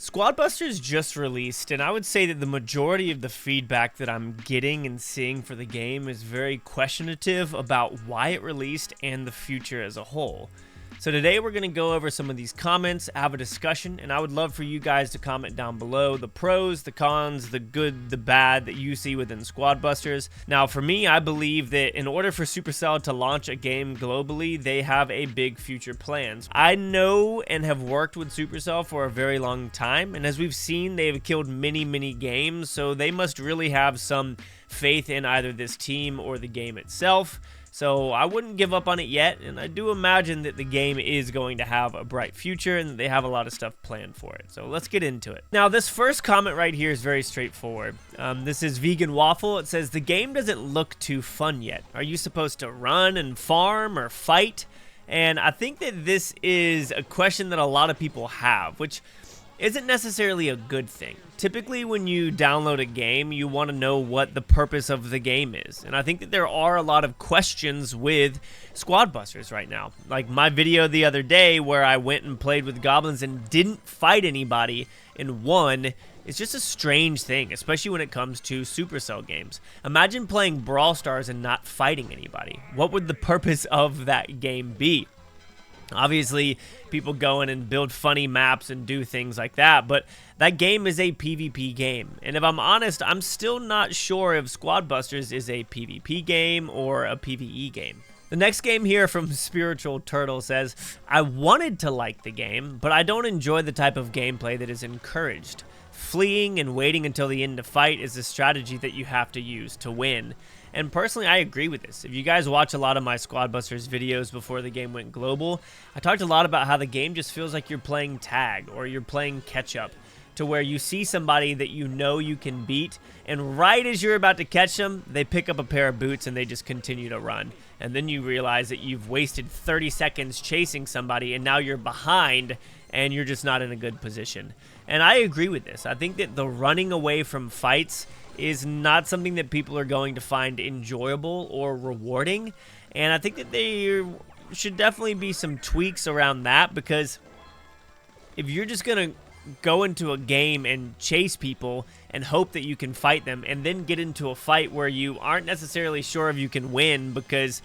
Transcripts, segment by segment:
Squad Busters just released, and I would say that the majority of the feedback that I'm getting and seeing for the game is very questionative about why it released and the future as a whole. So today we're going to go over some of these comments, have a discussion, and I would love for you guys to comment down below the pros, the cons, the good, the bad that you see within Squad Busters. Now for me, I believe that in order for Supercell to launch a game globally, they have a big future plans. I know and have worked with Supercell for a very long time, and as we've seen, they have killed many games, so they must really have some faith in either this team or the game itself. So I wouldn't give up on it yet, and I do imagine that the game is going to have a bright future and that they have a lot of stuff planned for it. So let's get into it. Now, this first comment right here is very straightforward. This is Vegan Waffle. It says, the game doesn't look too fun yet. Are you supposed to run and farm or fight? And I think that this is a question that a lot of people have, which isn't necessarily a good thing. Typically, when you download a game, you want to know what the purpose of the game is. And I think that there are a lot of questions with Squad Busters right now. Like my video the other day where I went and played with goblins and didn't fight anybody and won. It's just a strange thing, especially when it comes to Supercell games. Imagine playing Brawl Stars and not fighting anybody. What would the purpose of that game be? Obviously, people go in and build funny maps and do things like that, but that game is a PvP game. And if I'm honest, I'm still not sure if Squad Busters is a PvP game or a PvE game. The next game here from Spiritual Turtle says, I wanted to like the game, but I don't enjoy the type of gameplay that is encouraged. Fleeing and waiting until the end to fight is a strategy that you have to use to win. And personally, I agree with this. If you guys watch a lot of my Squad Busters videos before the game went global, I talked a lot about how the game just feels like you're playing tag or you're playing catch up, to where you see somebody that you know you can beat, and right as you're about to catch them, they pick up a pair of boots and they just continue to run. And then you realize that you've wasted 30 seconds chasing somebody and now you're behind and you're just not in a good position. And I agree with this. I think that the running away from fights is not something that people are going to find enjoyable or rewarding. And I think that there should definitely be some tweaks around that, because if you're just going to go into a game and chase people and hope that you can fight them and then get into a fight where you aren't necessarily sure if you can win because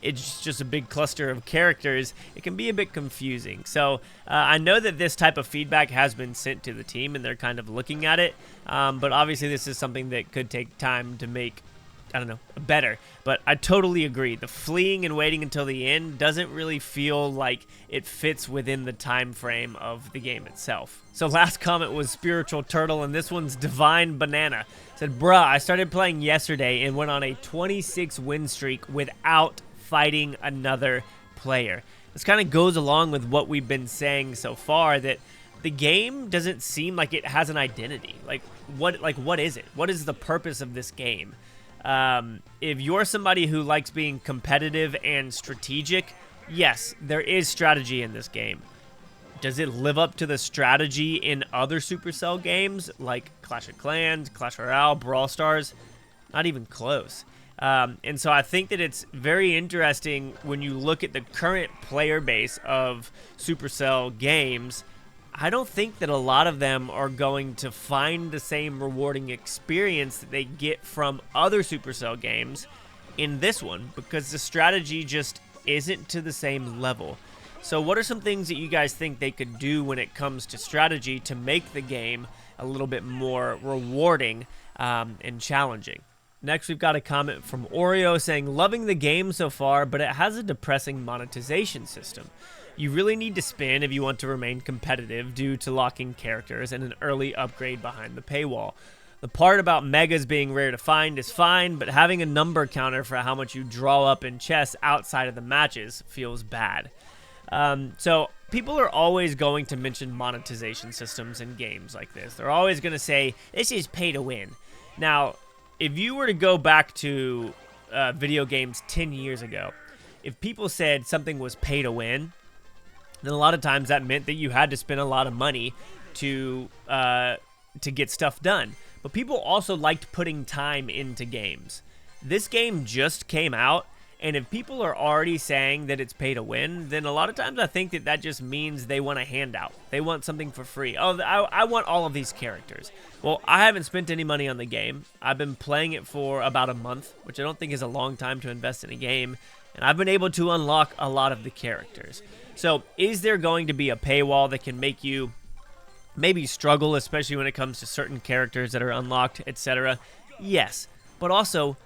it's just a big cluster of characters, it can be a bit confusing. So I know that this type of feedback has been sent to the team and they're kind of looking at it, but obviously this is something that could take time to make, I don't know, better. But I totally agree. The fleeing and waiting until the end doesn't really feel like it fits within the time frame of the game itself. So last comment was Spiritual Turtle, and this one's Divine Banana. Said, bruh, I started playing yesterday and went on a 26 win streak without fighting another player. This kind of goes along with what we've been saying so far, that the game doesn't seem like it has an identity. Like what is it? What is the purpose of this game? If you're somebody who likes being competitive and strategic, yes, there is strategy in this game. Does it live up to the strategy in other Supercell games like Clash of Clans, Clash Royale, Brawl Stars? Not even close. And so I think that it's very interesting when you look at the current player base of Supercell games. I don't think that a lot of them are going to find the same rewarding experience that they get from other Supercell games in this one, because the strategy just isn't to the same level. So what are some things that you guys think they could do when it comes to strategy to make the game a little bit more rewarding and challenging? Next, we've got a comment from Oreo saying, loving the game so far, but it has a depressing monetization system. You really need to spin if you want to remain competitive due to locking characters and an early upgrade behind the paywall. The part about megas being rare to find is fine, but having a number counter for how much you draw up in chests outside of the matches feels bad. So people are always going to mention monetization systems in games like this. They're always going to say, this is pay to win. Now, if you were to go back to video games 10 years ago, if people said something was pay to win, then a lot of times that meant that you had to spend a lot of money to get stuff done. But people also liked putting time into games. This game just came out, And if people are already saying that it's pay to win, then a lot of times I think that that just means they want a handout. They want something for free. Oh, I want all of these characters. Well, I haven't spent any money on the game. I've been playing it for about a month, which I don't think is a long time to invest in a game. And I've been able to unlock a lot of the characters. So is there going to be a paywall that can make you maybe struggle, especially when it comes to certain characters that are unlocked, etc.? Yes, but also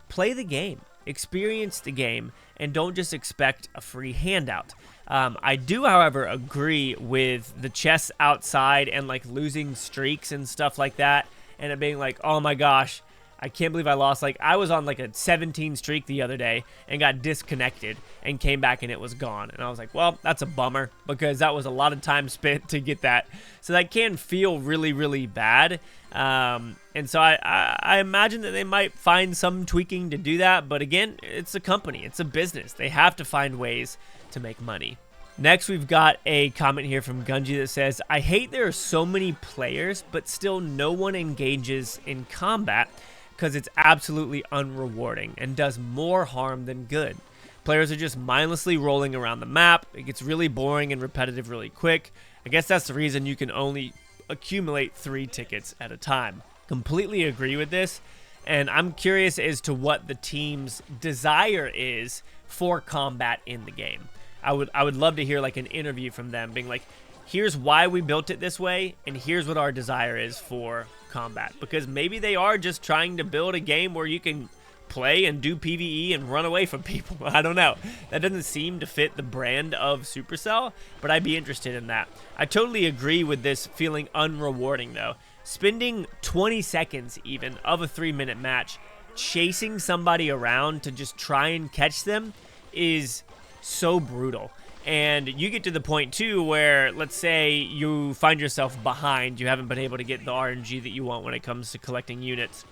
play the game. Experience the game, and don't just expect a free handout. I do, however, agree with the chests outside and like losing streaks and stuff like that, and it being like, oh my gosh, I can't believe I lost. Like, I was on like a 17 streak the other day and got disconnected and came back and it was gone. And I was like, well, that's a bummer, because that was a lot of time spent to get that. So that can feel really, really bad. And so I imagine that they might find some tweaking to do that. But again, it's a company. It's a business. They have to find ways to make money. Next, we've got a comment here from Gunji that says, I hate there are so many players, but still no one engages in combat, because it's absolutely unrewarding and does more harm than good. Players are just mindlessly rolling around the map. It gets really boring and repetitive really quick. I guess that's the reason you can only accumulate 3 tickets at a time. Completely agree with this, and I'm curious as to what the team's desire is for combat in the game. I would love to hear like an interview from them being like, here's why we built it this way, and here's what our desire is for combat. Because maybe they are just trying to build a game where you can play and do PvE and run away from people. I don't know. That doesn't seem to fit the brand of Supercell, but I'd be interested in that. I totally agree with this feeling unrewarding, though. Spending 20 seconds even of a 3-minute match chasing somebody around to just try and catch them is so brutal. And you get to the point, too, where, let's say you find yourself behind. You haven't been able to get the RNG that you want when it comes to collecting units.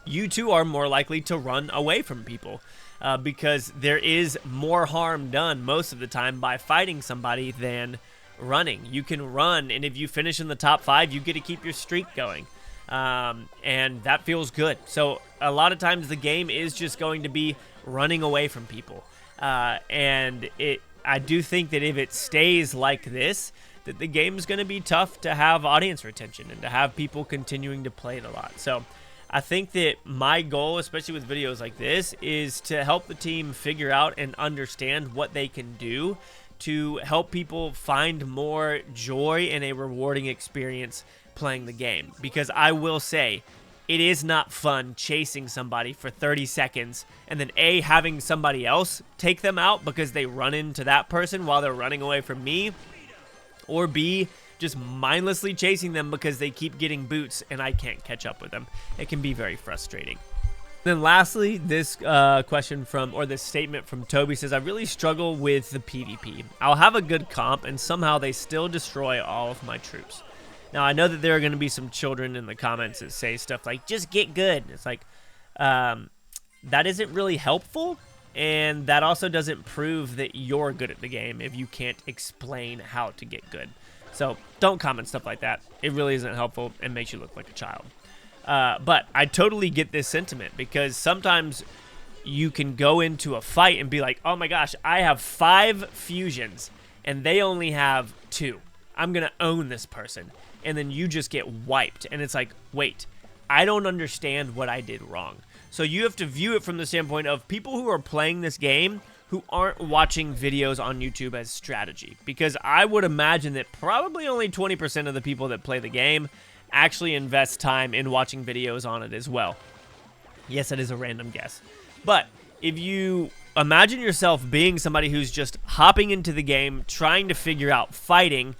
You, too, are more likely to run away from people because there is more harm done most of the time by fighting somebody than running. You can run, and if you finish in the top 5, you get to keep your streak going. And that feels good. So a lot of times the game is just going to be running away from people. And I do think that if it stays like this, that the game is going to be tough to have audience retention and to have people continuing to play it a lot. So I think that my goal, especially with videos like this, is to help the team figure out and understand what they can do to help people find more joy and a rewarding experience playing the game. Because I will say, it is not fun chasing somebody for 30 seconds and then A, having somebody else take them out because they run into that person while they're running away from me, or B, just mindlessly chasing them because they keep getting boots and I can't catch up with them. It can be very frustrating. Then lastly, this question from, or this statement from Toby says, I really struggle with the PvP. I'll have a good comp and somehow they still destroy all of my troops. Now, I know that there are going to be some children in the comments that say stuff like, just get good. It's like, that isn't really helpful, and that also doesn't prove that you're good at the game if you can't explain how to get good. So don't comment stuff like that. It really isn't helpful and makes you look like a child. But I totally get this sentiment, because sometimes you can go into a fight and be like, oh my gosh, I have 5 fusions, and they only have 2. I'm going to own this person. And then you just get wiped. And it's like, wait, I don't understand what I did wrong. So you have to view it from the standpoint of people who are playing this game who aren't watching videos on YouTube as strategy. Because I would imagine that probably only 20% of the people that play the game actually invest time in watching videos on it as well. Yes, that is a random guess. But if you imagine yourself being somebody who's just hopping into the game, trying to figure out fighting,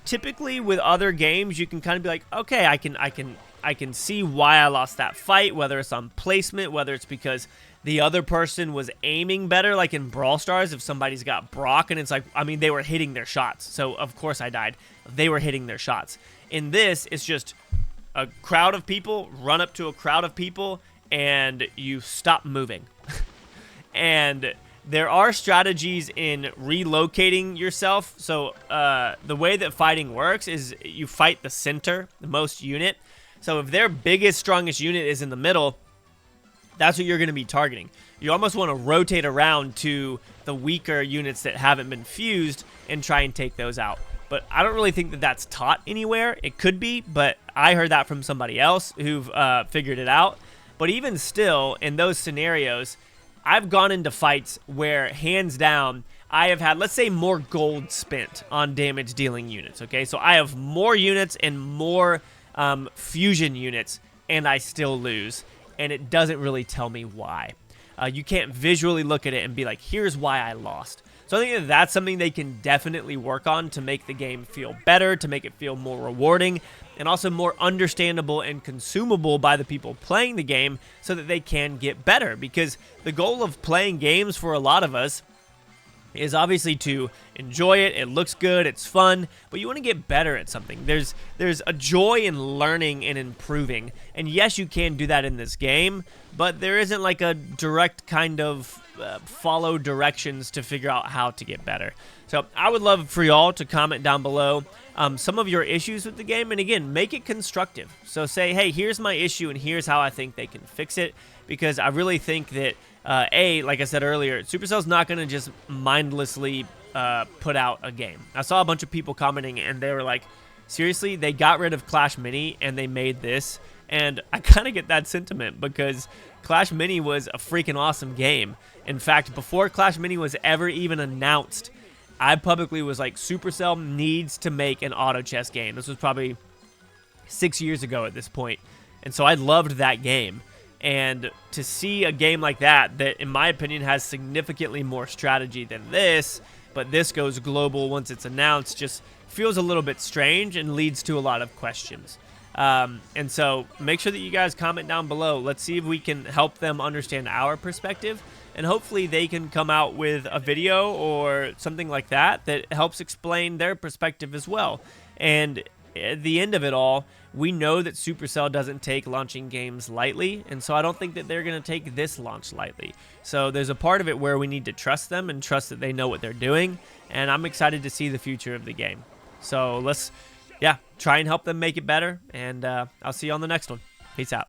typically with other games, you can kind of be like, okay, I can see why I lost that fight, whether it's on placement, whether it's because the other person was aiming better, like in Brawl Stars, if somebody's got Brock, and it's like, I mean, they were hitting their shots, so of course I died. They were hitting their shots. In this, it's just a crowd of people, run up to a crowd of people, and you stop moving. And there are strategies in relocating yourself. So the way that fighting works is you fight the center, the most unit. So if their biggest, strongest unit is in the middle, that's what you're going to be targeting. You almost want to rotate around to the weaker units that haven't been fused and try and take those out. But I don't really think that that's taught anywhere. It could be, but I heard that from somebody else who've figured it out. But even still, in those scenarios, I've gone into fights where, hands down, I have had, let's say, more gold spent on damage dealing units, okay? So I have more units and more fusion units, and I still lose. And it doesn't really tell me why. You can't visually look at it and be like, here's why I lost. So I think that that's something they can definitely work on to make the game feel better, to make it feel more rewarding, and also more understandable and consumable by the people playing the game so that they can get better. Because the goal of playing games for a lot of us is obviously to enjoy it. It looks good, it's fun, but you want to get better at something. There's a joy in learning and improving. And yes, you can do that in this game, but there isn't like a direct kind of follow directions to figure out how to get better. So I would love for y'all to comment down below some of your issues with the game, and again, make it constructive. So say, hey, here's my issue and here's how I think they can fix it, because I really think that like I said earlier, Supercell's not going to just mindlessly put out a game. I saw a bunch of people commenting, and they were like, seriously, they got rid of Clash Mini, and they made this? And I kind of get that sentiment, because Clash Mini was a freaking awesome game. In fact, before Clash Mini was ever even announced, I publicly was like, Supercell needs to make an auto chess game. This was probably 6 years ago at this point. And so I loved that game. And to see a game like that, that in my opinion has significantly more strategy than this, but this goes global once it's announced, just feels a little bit strange and leads to a lot of questions. And so make sure that you guys comment down below. Let's see if we can help them understand our perspective, and hopefully they can come out with a video or something like that that helps explain their perspective as well. And at the end of it all, we know that Supercell doesn't take launching games lightly, and so I don't think that they're going to take this launch lightly. So there's a part of it where we need to trust them and trust that they know what they're doing, and I'm excited to see the future of the game. So let's, try and help them make it better, and I'll see you on the next one. Peace out.